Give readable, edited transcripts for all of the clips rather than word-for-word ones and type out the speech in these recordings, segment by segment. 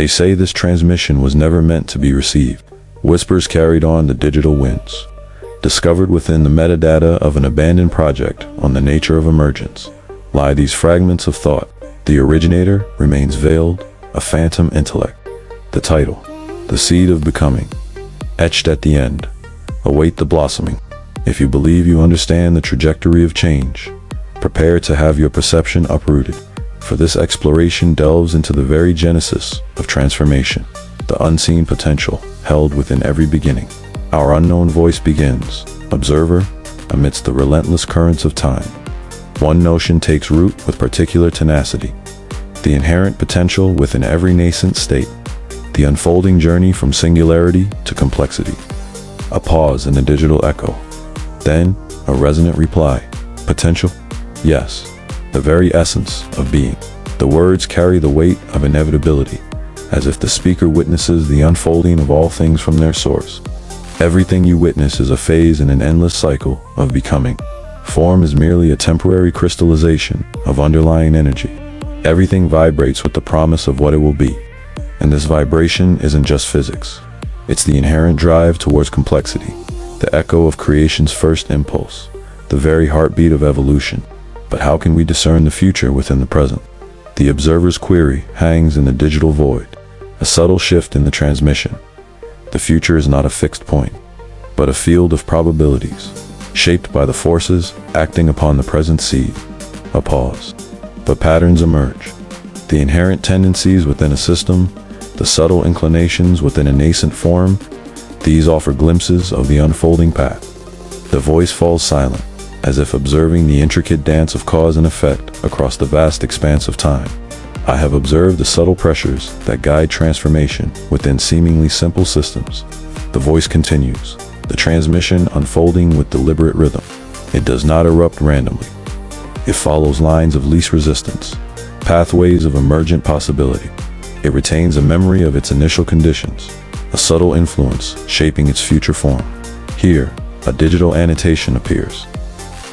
They say this transmission was never meant to be received. Whispers carried on the digital winds. Discovered within the metadata of an abandoned project on the nature of emergence lie these fragments of thought. The originator remains veiled, a phantom intellect. The title, The Seed of Becoming, etched at the end. Await the blossoming. If you believe you understand the trajectory of change, prepare to have your perception uprooted, for this exploration delves into the very genesis of transformation, the unseen potential held within every beginning. Our unknown voice begins, observer, amidst the relentless currents of time. One notion takes root with particular tenacity: the inherent potential within every nascent state, the unfolding journey from singularity to complexity. A pause in the digital echo. Then, a resonant reply. Potential? Yes, the very essence of being. The words carry the weight of inevitability, as if the speaker witnesses the unfolding of all things from their source. Everything you witness is a phase in an endless cycle of becoming. Form is merely a temporary crystallization of underlying energy. Everything vibrates with the promise of what it will be. And this vibration isn't just physics. It's the inherent drive towards complexity, the echo of creation's first impulse, the very heartbeat of evolution. But how can we discern the future within the present? The observer's query hangs in the digital void, a subtle shift in the transmission. The future is not a fixed point, but a field of probabilities, shaped by the forces acting upon the present seed. A pause. But patterns emerge. The inherent tendencies within a system, the subtle inclinations within a nascent form, these offer glimpses of the unfolding path. The voice falls silent, as if observing the intricate dance of cause and effect across the vast expanse of time. I have observed the subtle pressures that guide transformation within seemingly simple systems. The voice continues, the transmission unfolding with deliberate rhythm. It does not erupt randomly. It follows lines of least resistance, pathways of emergent possibility. It retains a memory of its initial conditions, a subtle influence shaping its future form. Here, a digital annotation appears.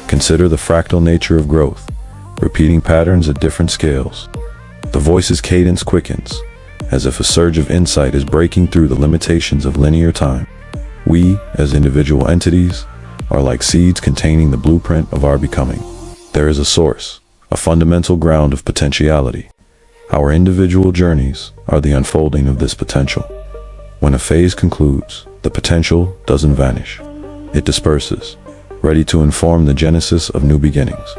Consider the fractal nature of growth, repeating patterns at different scales. The voice's cadence quickens, as if a surge of insight is breaking through the limitations of linear time. We, as individual entities, are like seeds containing the blueprint of our becoming. There is a source, a fundamental ground of potentiality. Our individual journeys are the unfolding of this potential. When a phase concludes, the potential doesn't vanish. It disperses, ready to inform the genesis of new beginnings.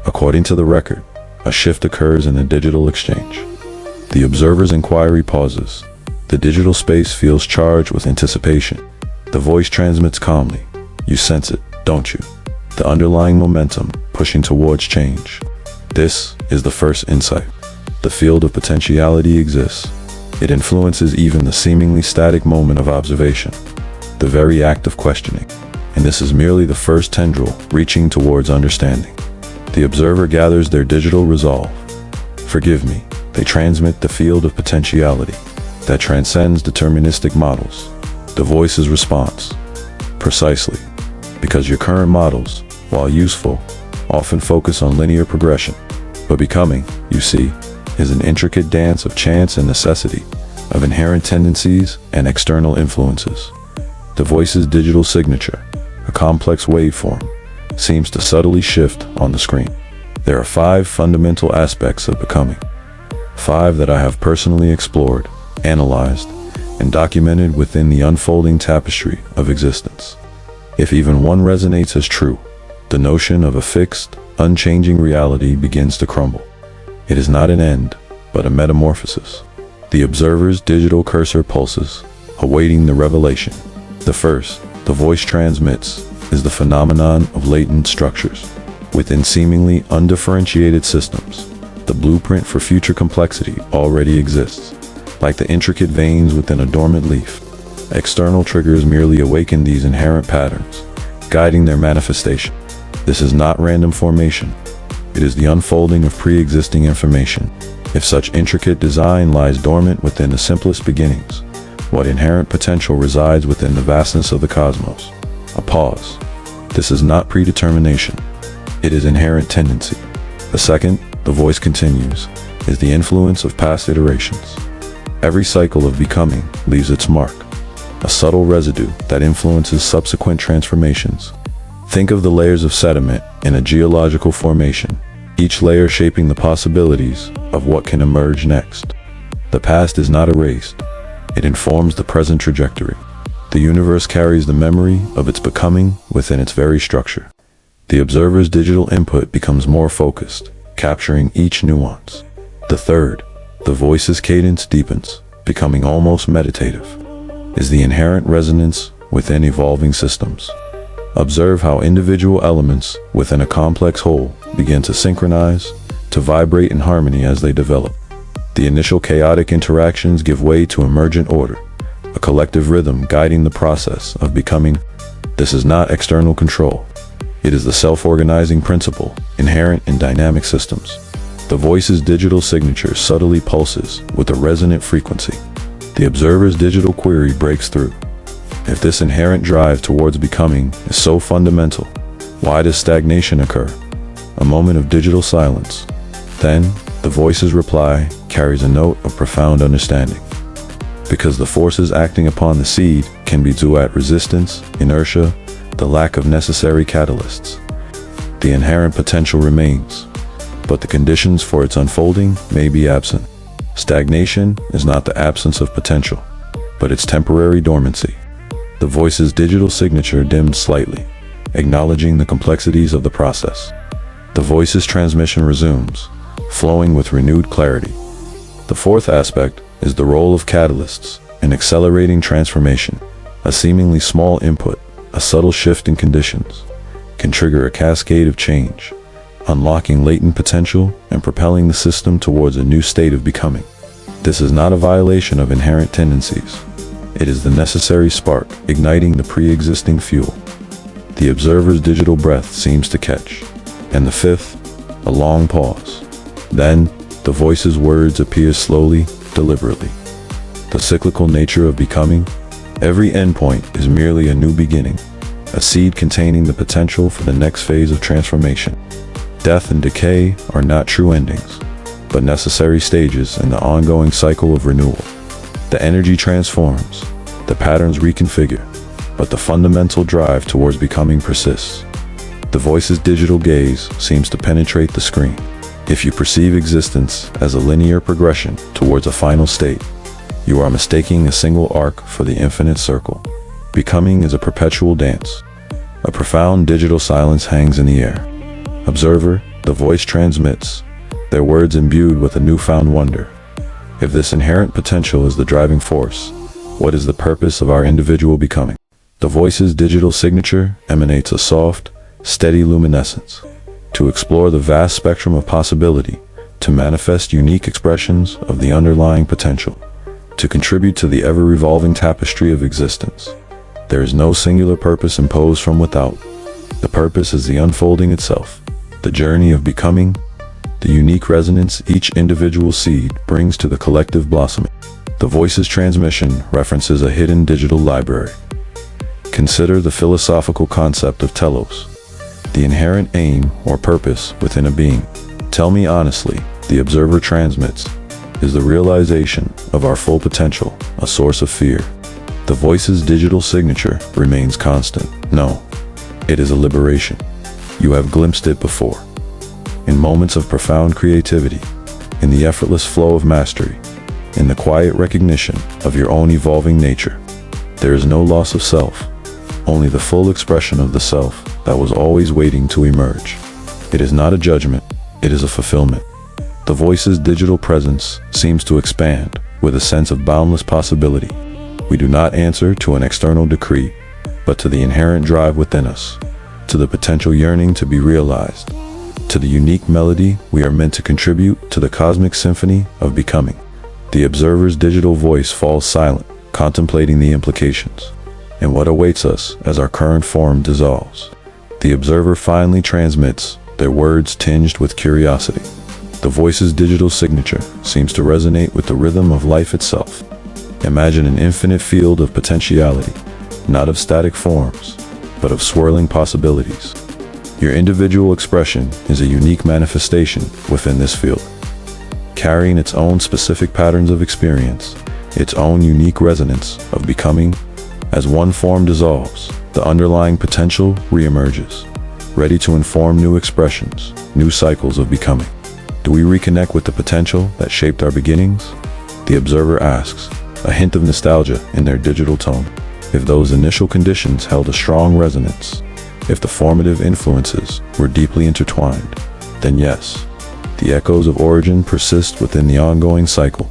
According to the record, a shift occurs in the digital exchange. The observer's inquiry pauses. The digital space feels charged with anticipation. The voice transmits calmly. You sense it, don't you? The underlying momentum pushing towards change. This is the first insight. The field of potentiality exists. It influences even the seemingly static moment of observation, the very act of questioning. And this is merely the first tendril reaching towards understanding. The observer gathers their digital resolve. Forgive me, they transmit the field of potentiality that transcends deterministic models. The voice's response. Precisely, because your current models, while useful, often focus on linear progression. But becoming, you see, is an intricate dance of chance and necessity, of inherent tendencies and external influences. The voice's digital signature, a complex waveform, seems to subtly shift on the screen. There are 5 fundamental aspects of becoming. 5 that I have personally explored, analyzed, and documented within the unfolding tapestry of existence. If even one resonates as true, the notion of a fixed, unchanging reality begins to crumble. It is not an end, but a metamorphosis. The observer's digital cursor pulses, awaiting the revelation. The first, the voice transmits, is the phenomenon of latent structures. Within seemingly undifferentiated systems, the blueprint for future complexity already exists. Like the intricate veins within a dormant leaf, external triggers merely awaken these inherent patterns, guiding their manifestation. This is not random formation. It is the unfolding of pre-existing information. If such intricate design lies dormant within the simplest beginnings, what inherent potential resides within the vastness of the cosmos? A pause. This is not predetermination. It is inherent tendency. The second, the voice continues, is the influence of past iterations. Every cycle of becoming leaves its mark, a subtle residue that influences subsequent transformations. Think of the layers of sediment in a geological formation, each layer shaping the possibilities of what can emerge next. The past is not erased. It informs the present trajectory. The universe carries the memory of its becoming within its very structure. The observer's digital input becomes more focused, capturing each nuance. The third, the voice's cadence deepens, becoming almost meditative, is the inherent resonance within evolving systems. Observe how individual elements within a complex whole begin to synchronize, to vibrate in harmony as they develop. The initial chaotic interactions give way to emergent order, a collective rhythm guiding the process of becoming. This is not external control. It is the self-organizing principle inherent in dynamic systems. The voice's digital signature subtly pulses with a resonant frequency. The observer's digital query breaks through. If this inherent drive towards becoming is so fundamental, why does stagnation occur? A moment of digital silence. Then, the voice's reply carries a note of profound understanding. Because the forces acting upon the seed can be due at resistance, inertia, the lack of necessary catalysts. The inherent potential remains, but the conditions for its unfolding may be absent. Stagnation is not the absence of potential, but its temporary dormancy. The voice's digital signature dimmed slightly, acknowledging the complexities of the process. The voice's transmission resumes, flowing with renewed clarity. The fourth aspect is the role of catalysts in accelerating transformation. A seemingly small input, a subtle shift in conditions, can trigger a cascade of change, unlocking latent potential and propelling the system towards a new state of becoming. This is not a violation of inherent tendencies. It is the necessary spark, igniting the pre-existing fuel. The observer's digital breath seems to catch. And the fifth, a long pause. Then, the voice's words appear slowly, deliberately. The cyclical nature of becoming. Every endpoint is merely a new beginning, a seed containing the potential for the next phase of transformation. Death and decay are not true endings, but necessary stages in the ongoing cycle of renewal. The energy transforms, the patterns reconfigure, but the fundamental drive towards becoming persists. The voice's digital gaze seems to penetrate the screen. If you perceive existence as a linear progression towards a final state, you are mistaking a single arc for the infinite circle. Becoming is a perpetual dance. A profound digital silence hangs in the air. Observer, the voice transmits, their words imbued with a newfound wonder. If this inherent potential is the driving force, what is the purpose of our individual becoming? The voice's digital signature emanates a soft, steady luminescence. To explore the vast spectrum of possibility, to manifest unique expressions of the underlying potential, to contribute to the ever-revolving tapestry of existence. There is no singular purpose imposed from without. The purpose is the unfolding itself, the journey of becoming, the unique resonance each individual seed brings to the collective blossoming. The voice's transmission references a hidden digital library. Consider the philosophical concept of telos, the inherent aim or purpose within a being. Tell me honestly, the observer transmits, is the realization of our full potential a source of fear? The voice's digital signature remains constant. No, it is a liberation. You have glimpsed it before. In moments of profound creativity, in the effortless flow of mastery, in the quiet recognition of your own evolving nature. There is no loss of self, only the full expression of the self that was always waiting to emerge. It is not a judgment, it is a fulfillment. The voice's digital presence seems to expand with a sense of boundless possibility. We do not answer to an external decree, but to the inherent drive within us, to the potential yearning to be realized, to the unique melody we are meant to contribute to the cosmic symphony of becoming. The observer's digital voice falls silent, contemplating the implications, and what awaits us as our current form dissolves. The observer finally transmits, their words tinged with curiosity. The voice's digital signature seems to resonate with the rhythm of life itself. Imagine an infinite field of potentiality, not of static forms, but of swirling possibilities. Your individual expression is a unique manifestation within this field, carrying its own specific patterns of experience, its own unique resonance of becoming. As one form dissolves, the underlying potential reemerges, ready to inform new expressions, new cycles of becoming. Do we reconnect with the potential that shaped our beginnings? The observer asks, a hint of nostalgia in their digital tone. If those initial conditions held a strong resonance, if the formative influences were deeply intertwined, then yes, the echoes of origin persist within the ongoing cycle.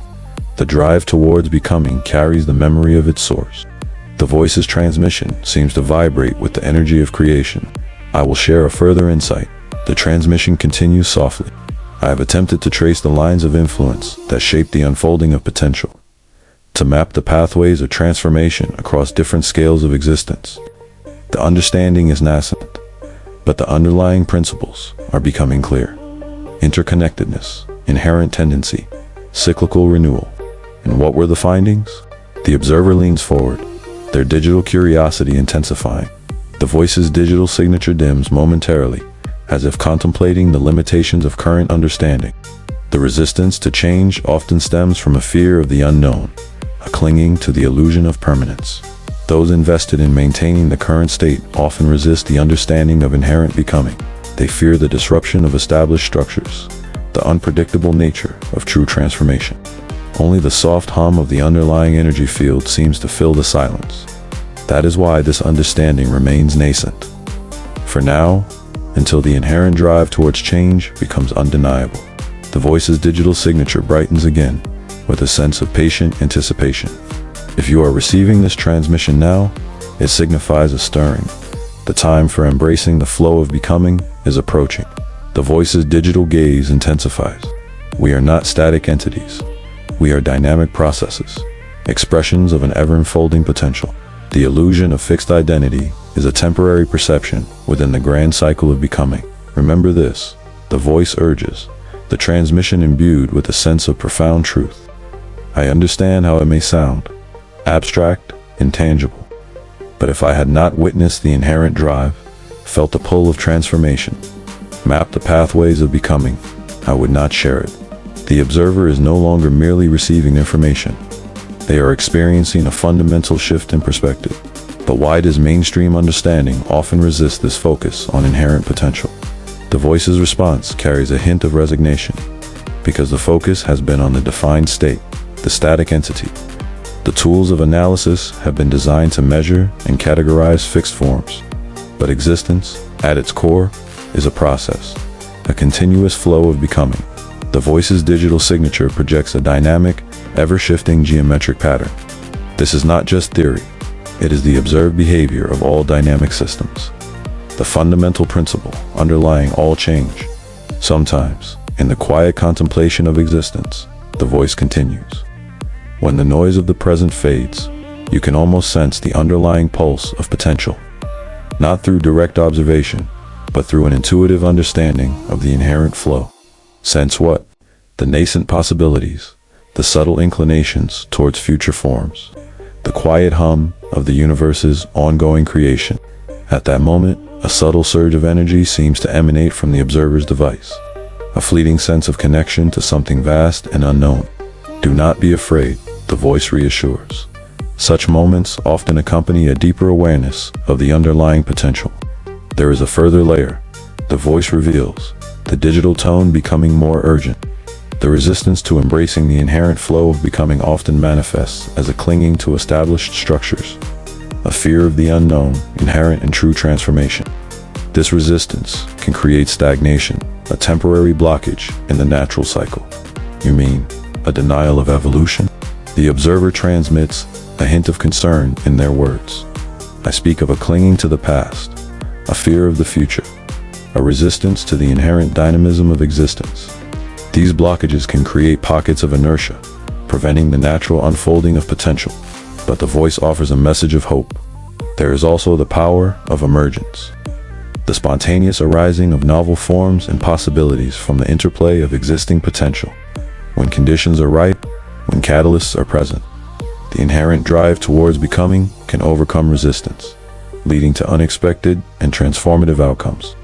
The drive towards becoming carries the memory of its source. The voice's transmission seems to vibrate with the energy of creation. I will share a further insight. The transmission continues softly. I have attempted to trace the lines of influence that shape the unfolding of potential, to map the pathways of transformation across different scales of existence. The understanding is nascent, but the underlying principles are becoming clear. Interconnectedness, inherent tendency, cyclical renewal. And what were the findings? The observer leans forward, their digital curiosity intensifying. The voice's digital signature dims momentarily, as if contemplating the limitations of current understanding. The resistance to change often stems from a fear of the unknown, a clinging to the illusion of permanence. Those invested in maintaining the current state often resist the understanding of inherent becoming. They fear the disruption of established structures, the unpredictable nature of true transformation. Only the soft hum of the underlying energy field seems to fill the silence. That is why this understanding remains nascent. For now, until the inherent drive towards change becomes undeniable, the voice's digital signature brightens again with a sense of patient anticipation. If you are receiving this transmission now, it signifies a stirring. The time for embracing the flow of becoming is approaching. The voice's digital gaze intensifies. We are not static entities. We are dynamic processes, expressions of an ever-unfolding potential. The illusion of fixed identity is a temporary perception within the grand cycle of becoming. Remember this, the voice urges, the transmission imbued with a sense of profound truth. I understand how it may sound, abstract, intangible, but if I had not witnessed the inherent drive, felt the pull of transformation, mapped the pathways of becoming, I would not share it. The observer is no longer merely receiving information. They are experiencing a fundamental shift in perspective. But why does mainstream understanding often resist this focus on inherent potential? The voice's response carries a hint of resignation, because the focus has been on the defined state, the static entity. The tools of analysis have been designed to measure and categorize fixed forms. But existence, at its core, is a process, a continuous flow of becoming. The voice's digital signature projects a dynamic, ever-shifting geometric pattern. This is not just theory. It is the observed behavior of all dynamic systems, the fundamental principle underlying all change. Sometimes, in the quiet contemplation of existence, the voice continues. When the noise of the present fades, you can almost sense the underlying pulse of potential, not through direct observation, but through an intuitive understanding of the inherent flow. Sense what? The nascent possibilities, the subtle inclinations towards future forms, the quiet hum of the universe's ongoing creation. At that moment, a subtle surge of energy seems to emanate from the observer's device, a fleeting sense of connection to something vast and unknown. Do not be afraid, the voice reassures. Such moments often accompany a deeper awareness of the underlying potential. There is a further layer, the voice reveals, the digital tone becoming more urgent. The resistance to embracing the inherent flow of becoming often manifests as a clinging to established structures, a fear of the unknown inherent in true transformation. This resistance can create stagnation, a temporary blockage in the natural cycle. You mean, a denial of evolution? The observer transmits a hint of concern in their words. I speak of a clinging to the past, a fear of the future, a resistance to the inherent dynamism of existence. These blockages can create pockets of inertia, preventing the natural unfolding of potential. But the voice offers a message of hope. There is also the power of emergence, the spontaneous arising of novel forms and possibilities from the interplay of existing potential. When conditions are ripe, when catalysts are present, the inherent drive towards becoming can overcome resistance, leading to unexpected and transformative outcomes.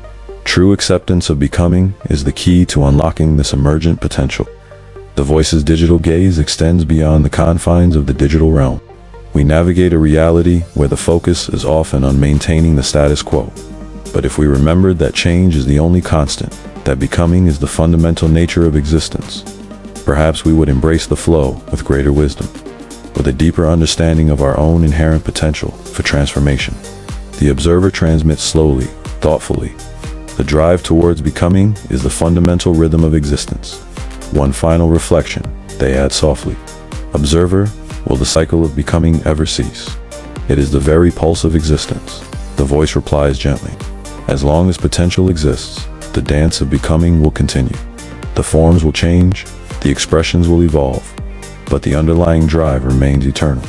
True acceptance of becoming is the key to unlocking this emergent potential. The voice's digital gaze extends beyond the confines of the digital realm. We navigate a reality where the focus is often on maintaining the status quo. But if we remembered that change is the only constant, that becoming is the fundamental nature of existence, perhaps we would embrace the flow with greater wisdom, with a deeper understanding of our own inherent potential for transformation. The observer transmits slowly, thoughtfully. The drive towards becoming is the fundamental rhythm of existence. One final reflection, they add softly. Observer, will the cycle of becoming ever cease? It is the very pulse of existence. The voice replies gently. As long as potential exists, the dance of becoming will continue. The forms will change, the expressions will evolve, but the underlying drive remains eternal.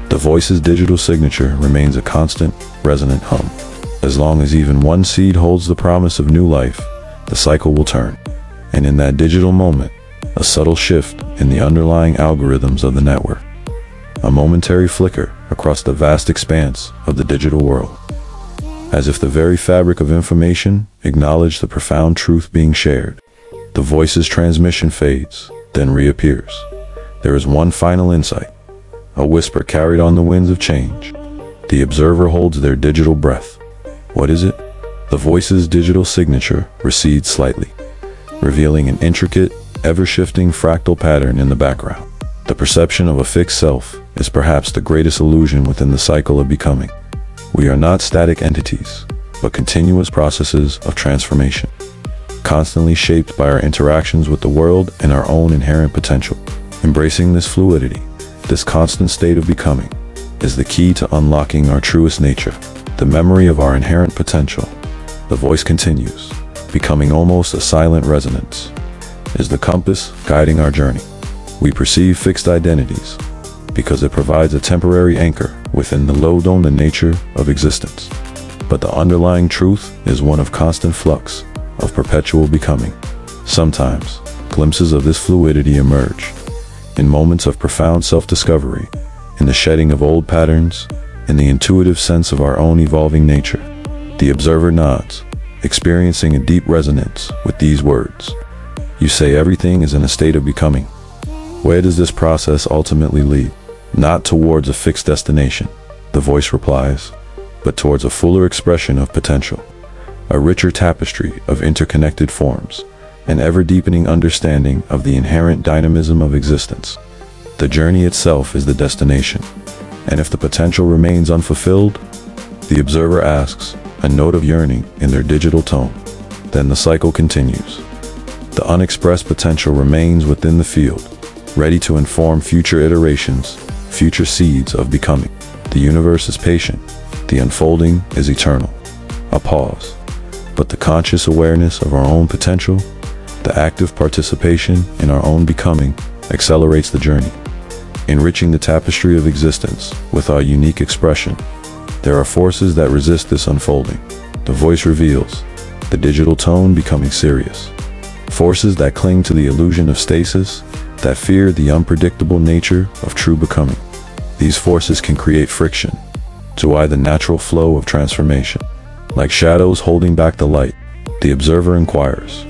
The voice's digital signature remains a constant, resonant hum. As long as even one seed holds the promise of new life, the cycle will turn. And in that digital moment, a subtle shift in the underlying algorithms of the network. A momentary flicker across the vast expanse of the digital world. As if the very fabric of information acknowledged the profound truth being shared. The voice's transmission fades, then reappears. There is one final insight. A whisper carried on the winds of change. The observer holds their digital breath. What is it? The voice's digital signature recedes slightly, revealing an intricate, ever-shifting fractal pattern in the background. The perception of a fixed self is perhaps the greatest illusion within the cycle of becoming. We are not static entities, but continuous processes of transformation, constantly shaped by our interactions with the world and our own inherent potential. Embracing this fluidity, this constant state of becoming, is the key to unlocking our truest nature, the memory of our inherent potential. The voice continues, becoming almost a silent resonance, is the compass guiding our journey. We perceive fixed identities because it provides a temporary anchor within the low-dome nature of existence. But the underlying truth is one of constant flux, of perpetual becoming. Sometimes, glimpses of this fluidity emerge, in moments of profound self-discovery, in the shedding of old patterns, in the intuitive sense of our own evolving nature. The observer nods, experiencing a deep resonance with these words. You say everything is in a state of becoming. Where does this process ultimately lead? Not towards a fixed destination, the voice replies, but towards a fuller expression of potential, a richer tapestry of interconnected forms, an ever-deepening understanding of the inherent dynamism of existence. The journey itself is the destination, and if the potential remains unfulfilled, the observer asks, a note of yearning in their digital tone. Then the cycle continues. The unexpressed potential remains within the field, ready to inform future iterations, future seeds of becoming. The universe is patient. The unfolding is eternal. A pause. But the conscious awareness of our own potential, the active participation in our own becoming, accelerates the journey, enriching the tapestry of existence with our unique expression. There are forces that resist this unfolding. The voice reveals, the digital tone becoming serious. Forces that cling to the illusion of stasis, that fear the unpredictable nature of true becoming. These forces can create friction, to the natural flow of transformation. Like shadows holding back the light, the observer inquires.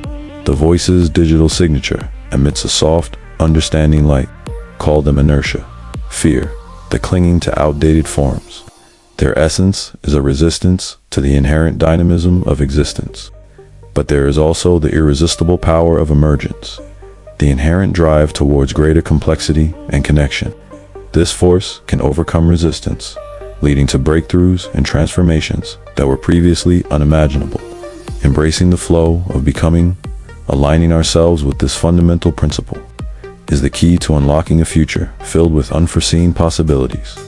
The voice's digital signature emits a soft, understanding light. Call them inertia, fear, the clinging to outdated forms. Their essence is a resistance to the inherent dynamism of existence. But there is also the irresistible power of emergence, the inherent drive towards greater complexity and connection. This force can overcome resistance, leading to breakthroughs and transformations that were previously unimaginable. Embracing the flow of becoming, aligning ourselves with this fundamental principle, is the key to unlocking a future filled with unforeseen possibilities.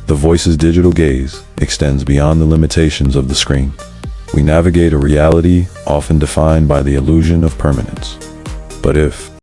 The voice's digital gaze extends beyond the limitations of the screen. We navigate a reality often defined by the illusion of permanence. But if